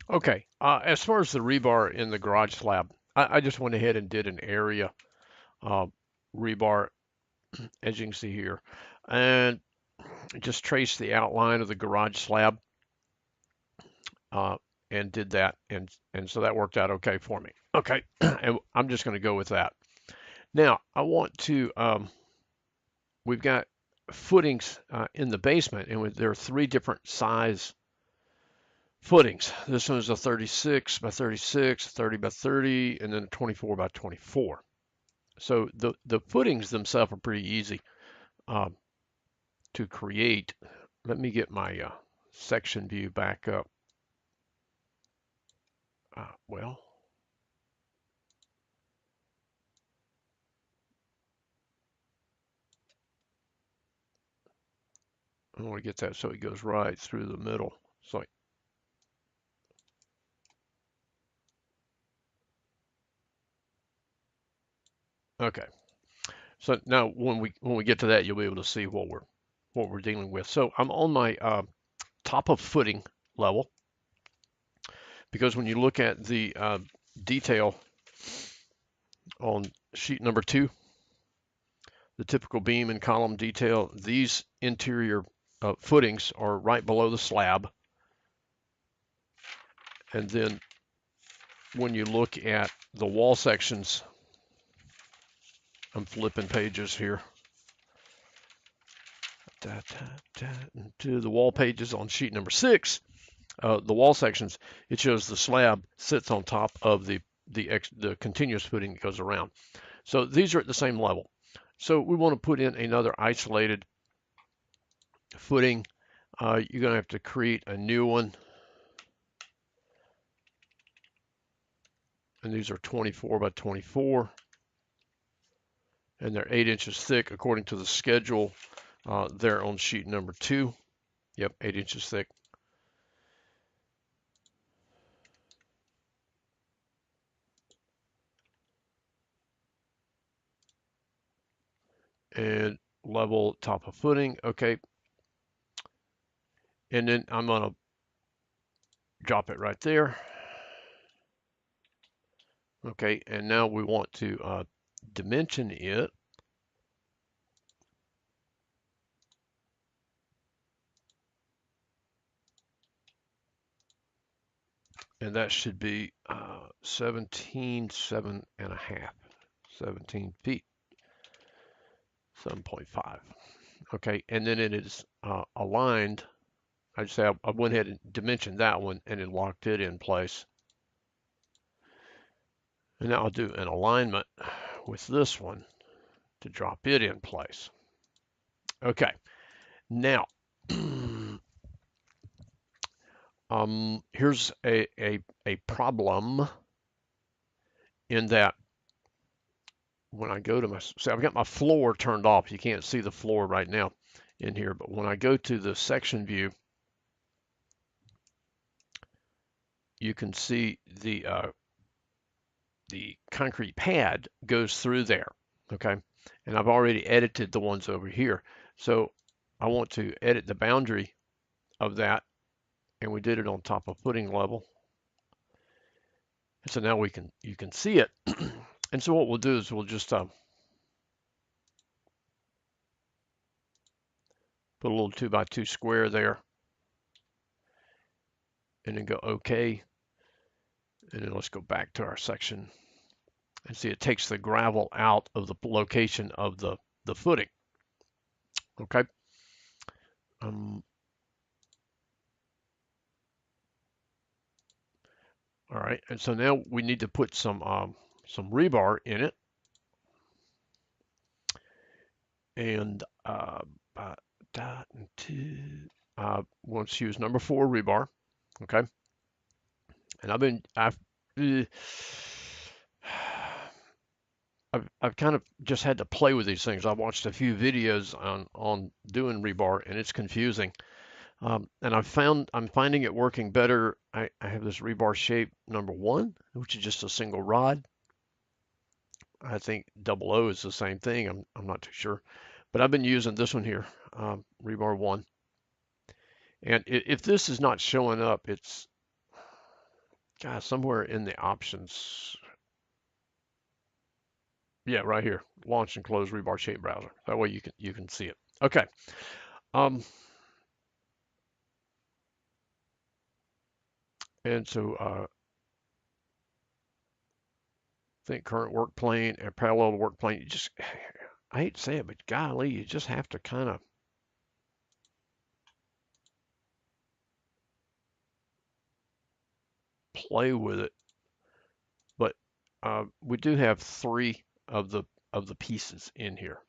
Okay, as far as the rebar in the garage slab, I just went ahead and did an area uh, rebar, as you can see here, and just traced the outline of the garage slab uh, and did that, and so that worked out okay for me. Okay, and I'm just going to go with that. Now I want to. We've got footings in the basement, and there are three different size footings. This one is a 36 by 36, 30 by 30, and then a 24 by 24. So the footings themselves are pretty easy um, to create. Let me get my section view back up. Well, I want to get that so it goes right through the middle. So, okay. So now when we get to that, you'll be able to see what we're dealing with. So I'm on my top of footing level because when you look at the detail on sheet number 2, the typical beam and column detail, these interior footings are right below the slab. And then when you look at the wall sections, I'm flipping pages here to the wall pages on sheet number 6, the wall sections, it shows the slab sits on top of the continuous footing that goes around. So these are at the same level. So we want to put in another isolated footing. You're going to have to create a new one. And these are 24 by 24. And they're 8 inches thick according to the schedule there on sheet number 2. Yep, 8 inches thick. And level top of footing. Okay. And then I'm going to drop it right there. Okay, and now we want to dimension it. And that should be 17.5, 17 feet, 7.5. Okay, and then it is aligned. I just say I went ahead and dimensioned that one and it locked it in place. And now I'll do an alignment with this one to drop it in place. Okay, now here's a problem in that when I go to my, see, I've got my floor turned off. You can't see the floor right now in here, but when I go to the section view, you can see the concrete pad goes through there. Okay, and I've already edited the ones over here, so I want to edit the boundary of that, and we did it on top of footing level. And so now you can see it. And so what we'll do is we'll just put a little 2x2 square there, and then go OK. And then let's go back to our section and see it takes the gravel out of the location of the footing. Okay. All right, and so now we need to put some rebar in it, and let's use number 4 rebar. Okay, and I've kind of just had to play with these things. I've watched a few videos on doing rebar, and it's confusing. And I'm finding it working better. I have this rebar shape number 1, which is just a single rod. I think double O is the same thing. I'm not too sure, but I've been using this one here, rebar 1. And if this is not showing up, God, somewhere in the options. Yeah, right here. Launch and close Rebar shape browser. That way you can see it. Okay. Um, and so think current work plane and parallel to work plane. You just, I hate to say it, but golly, you just have to kind of play with it. But we do have three of the pieces in here.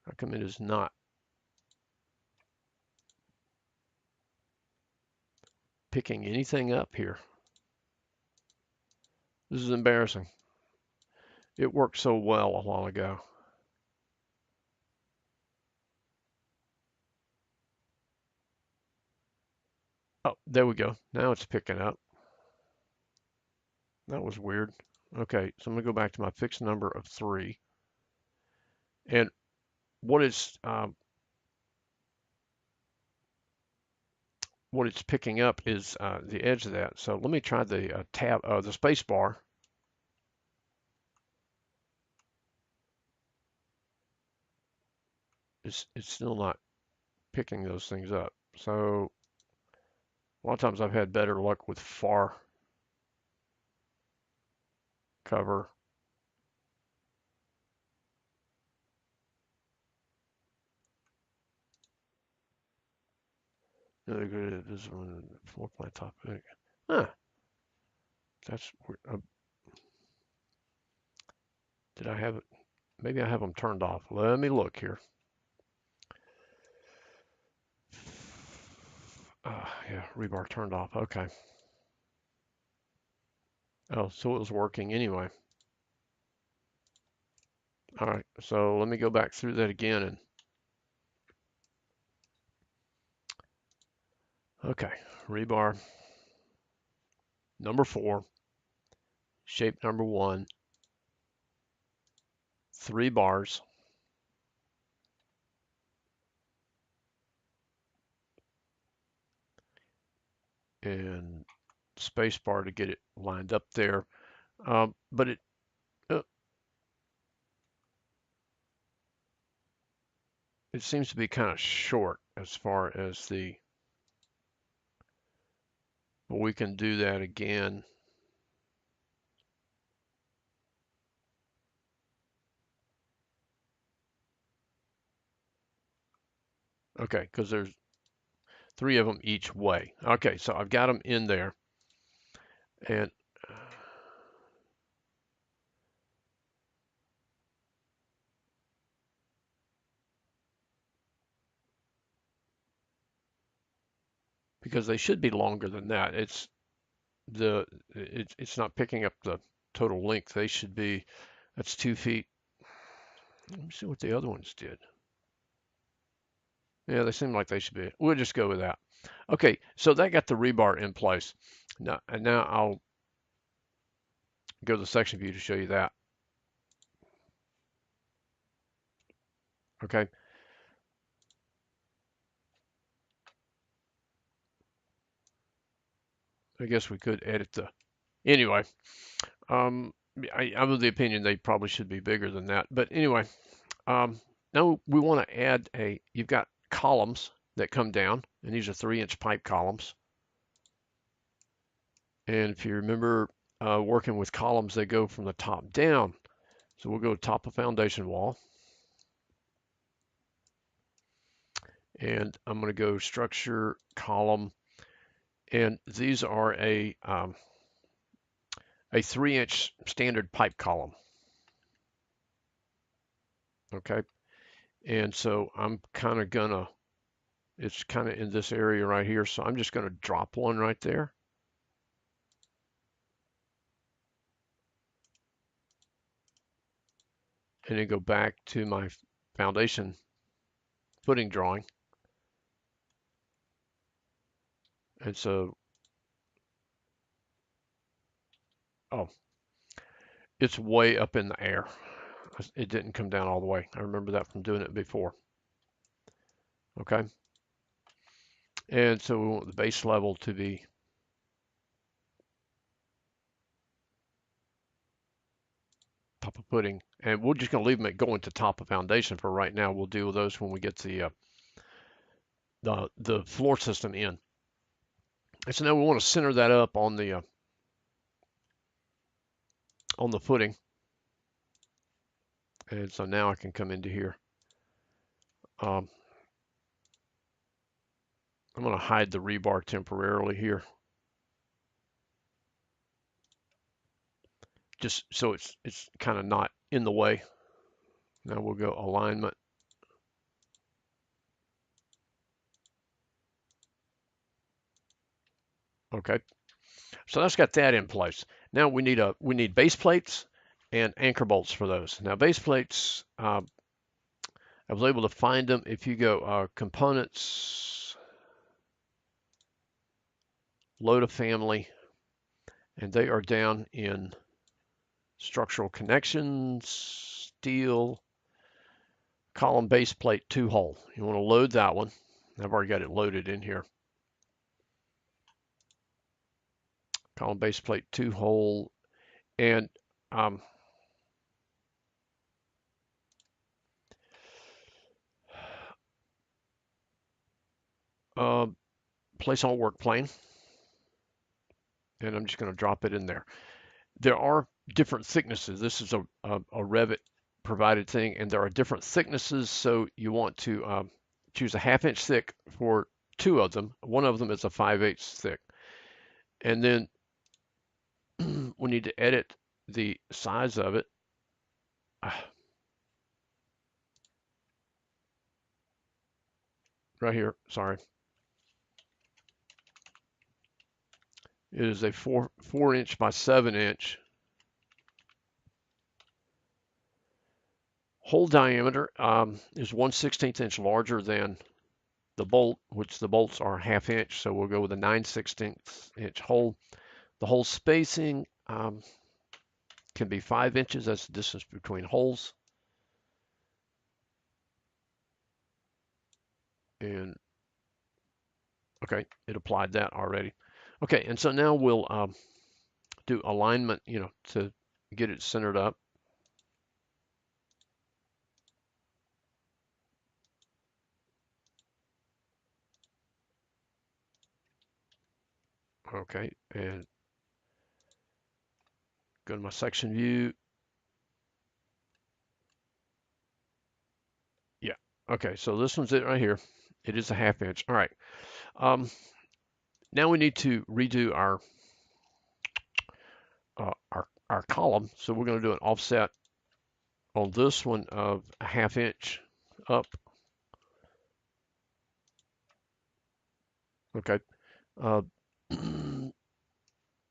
How come it is not picking anything up here? This is embarrassing. It worked so well a while ago. Oh, there we go. Now it's picking up. That was weird. Okay, so I'm gonna go back to my fixed number of 3. And what it's what it's picking up is the edge of that. So let me try the the space bar. It's still not picking those things up. So a lot of times I've had better luck with far cover. This one, floor plan topic. Huh, that's did I have it? Maybe I have them turned off. Let me look here. Yeah, rebar turned off. Okay. Oh, so it was working anyway. All right, so let me go back through that again and okay, rebar number 4, shape number 1, 3 bars, and space bar to get it lined up there. But uh, it seems to be kind of short as far as but we can do that again. Okay, because there's 3 of them each way. Okay, so I've got them in there, and because they should be longer than that. It's not picking up the total length. They should be, that's 2 feet. Let me see what the other ones did. Yeah, they seem like they should be. We'll just go with that. Okay, so that got the rebar in place. Now I'll go to the section view to show you that. Okay, I guess we could edit the. Anyway, um, I'm of the opinion they probably should be bigger than that. But anyway, now we want to add you've got columns that come down, and these are 3-inch pipe columns. And if you remember working with columns, they go from the top down. So we'll go top of foundation wall. And I'm going to go structure column. And these are a 3-inch standard pipe column. Okay. And so I'm kind of gonna, it's kind of in this area right here. So I'm just going to drop one right there. And then go back to my foundation footing drawing. And so, oh, it's way up in the air. It didn't come down all the way. I remember that from doing it before. Okay. And so we want the base level to be top of footing, and we're just going to leave them at going to top of foundation for right now. We'll deal with those when we get the floor system in. And so now we want to center that up on the footing. And so now I can come into here. I'm going to hide the rebar temporarily here, just so it's kind of not in the way. Now we'll go alignment. Okay, so that's got that in place. Now we need base plates and anchor bolts for those. Now base plates, I was able to find them. If you go components, load a family, and they are down in structural connections, steel, column base plate 2-hole. You want to load that one. I've already got it loaded in here. Column base plate 2-hole, and place on work plane, and I'm just going to drop it in there. There are different thicknesses. This is a Revit provided thing, and there are different thicknesses, so you want to choose a 1/2 inch thick for 2 of them. One of them is a 5/8 thick. And then we need to edit the size of it. Right here, sorry. It is a 4 inch by 7 inch. Hole diameter is 1/16 inch larger than the bolt, which the bolts are 1/2 inch, so we'll go with a 9/16 inch hole. The hole spacing can be 5 inches. That's the distance between holes. And okay, it applied that already. Okay, and so now we'll do alignment, to get it centered up. Okay, and go to my section view. Yeah. Okay, so this one's it right here. It is a 1/2 inch. All right. Now we need to redo our column. So we're going to do an offset on this one of a 1/2 inch up. Okay. Uh,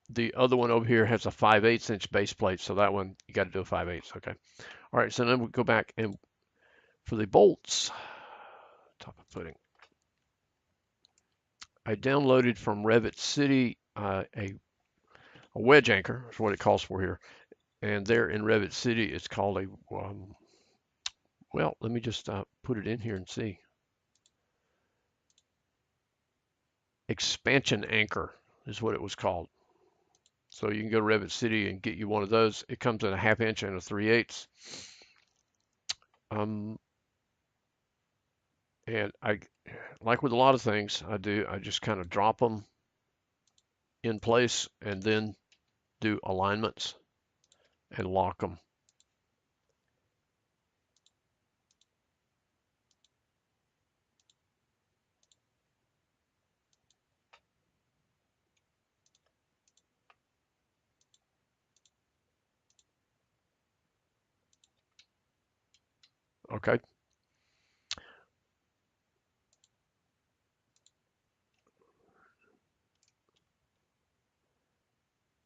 the other one over here has a 5/8 inch base plate, so that one you got to do a 5/8. Okay. All right. So then we go back, and for the bolts, top of footing, I downloaded from Revit City a wedge anchor, is what it calls for here. And there in Revit City, it's called a, well, let me just put it in here and see. Expansion anchor is what it was called. So you can go to Revit City and get you one of those. It comes in a 1/2 inch and a 3/8. And I, like with a lot of things I do, I just kind of drop them in place and then do alignments and lock them. Okay.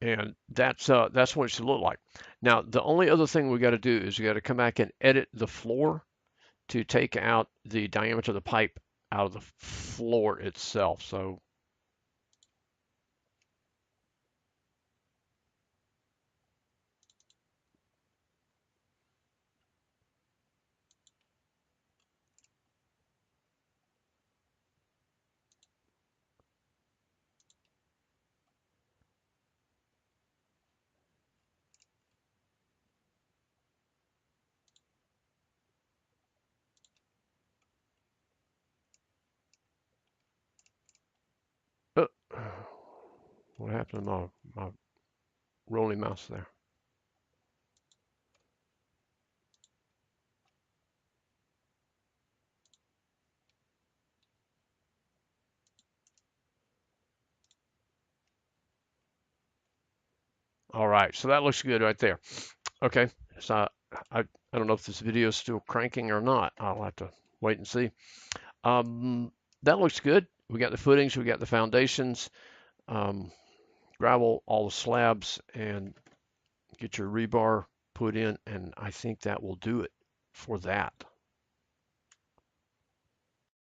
And that's what it should look like. Now, the only other thing we got to do is we got to come back and edit the floor to take out the diameter of the pipe out of the floor itself. So What happened to my rolling mouse there? All right, so that looks good right there. Okay, so I don't know if this video is still cranking or not. I'll have to wait and see. That looks good. We got the footings, we got the foundations, gravel, all the slabs, and get your rebar put in, and I think that will do it for that.